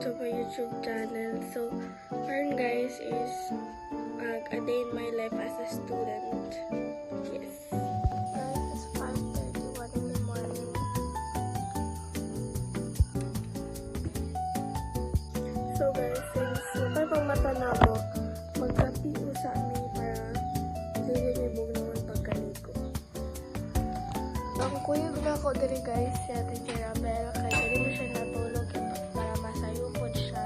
to my YouTube channel. So, current guys is a day in my life as a student. Yes. Guys, it's 5:31 in the morning. So guys, since napay pang mata na ako, magkapiyo sa amin para lilibog naman pagkaliko. Ang kuyog na ako diri guys, si Ate Jerabel, kaya diri mo siya natulog para masayo po siya.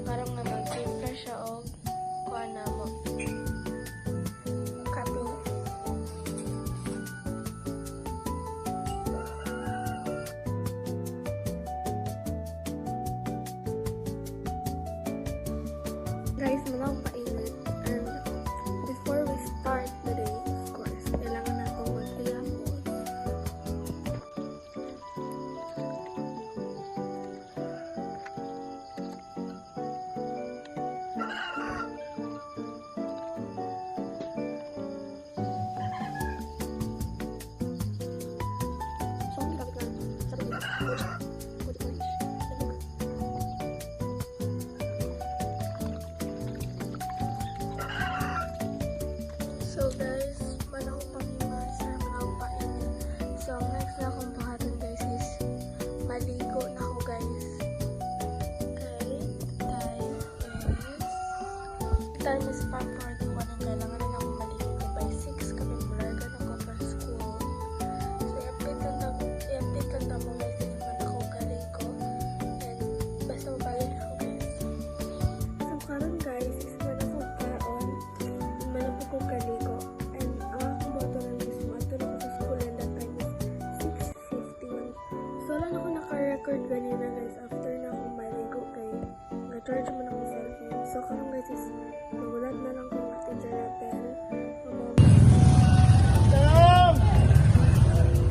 Parang na mag-prepare siya o kuha na mo. Kapi. Guys, malang painit. And before we start today, of course, kailangan na itong mag-iapos. So guys, manang pakimas or manang painit. So next na akong buhaton guys is maligo na ako guys. Okay, time is 5:41 ang kailangan na akong maligo by 6 kami mulaga na ako para school. So i-update lang na mo guys if man ako galiko and basta mabalik ako guys. So karon guys is man ako kaon, man ako galiko. Record ganina guys after na akong maligo kay ga-charge mo na akong cellphone. So karon guys is magulat na lang kung Ate Jerabel.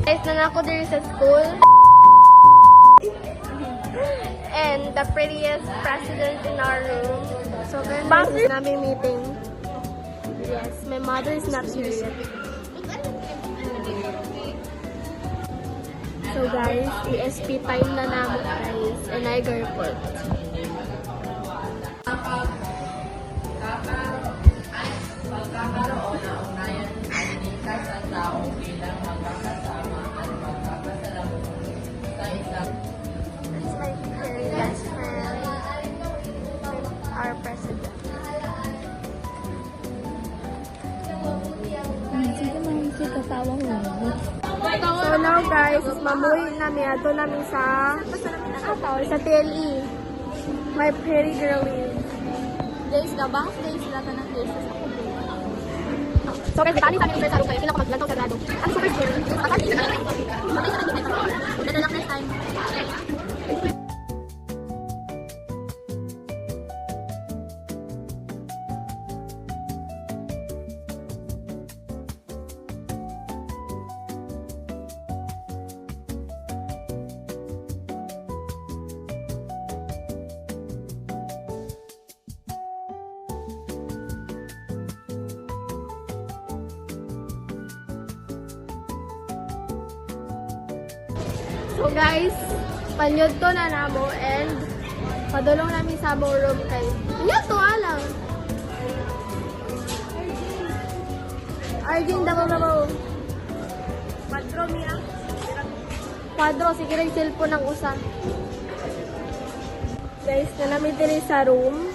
Guys, na ako diri sa school. And the prettiest president in our room. So guys, this is namin meeting. Yes, my mother is not here yet. So guys, ESP time na namo guys, and I go report. It's my very best friend, our president. So now guys, mamuhi namin ato namin sa TLE. My pretty girlie. Days na ba? Days na ka ng days sa kubo. So guys, tani sa amin sa room kayo, kailan ko maglantaw sa grado. Ang super girl. Better luck next time. So guys, panyod to na namo and padulong namin sa among room kay. Nya to alang. Arjin daw. Kwadro niya. Kwadro sige rin cellphone ng usa. Guys, na namin diri sa room.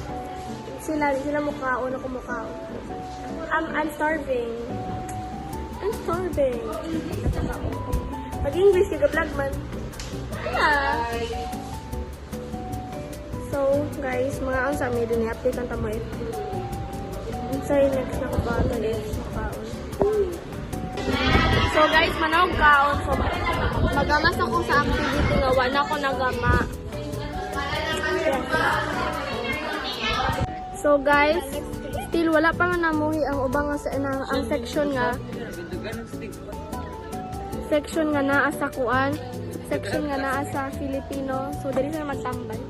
Sila mukhaon ako mukhaon. I'm starving. Pag-English ka vlog man. Yeah. So, guys, mga ang sa amin din i-update ang tamoy. Unsay next na kabato is kaon. So, guys, manawag kaon. So, magamas ako sa activity nga wala ko nagama. Yeah. So, guys, still wala pa nga namuhi ang ubang ang section nga naa sa kuan, section nga naa sa Filipino. So diri sa magtambay.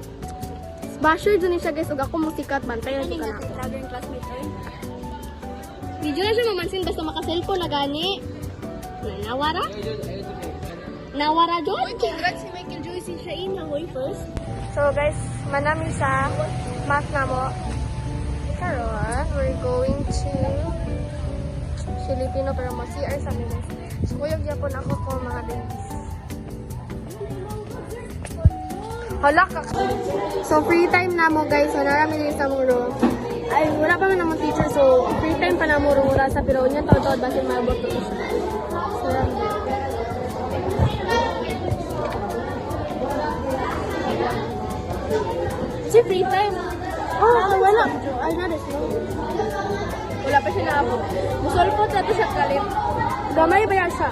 Basher dun siya guys, ug ako musikat man tayo dito na. Video na siya mamansin basta maka-cellphone na gani. Nawara? Nawara jud. Congrats si Michael Joyce. Siya inahoy first. So guys, manami sa math na mo. Karon, we're going to Filipino pero mo CR sa amin guys. So kuyog yapon ako ko mga babies. Hala ka. So free time na mo guys. So narami din sa mong room. Ay, wala pa man namang teacher. So free time pa na mo room wala sa pero niya taod-taod basin mabot ko siya. So Si free time. oh, wala. Ay, na Wala pa siya naabot. Musulpot na to siya kalit. Gamay ba yan siya?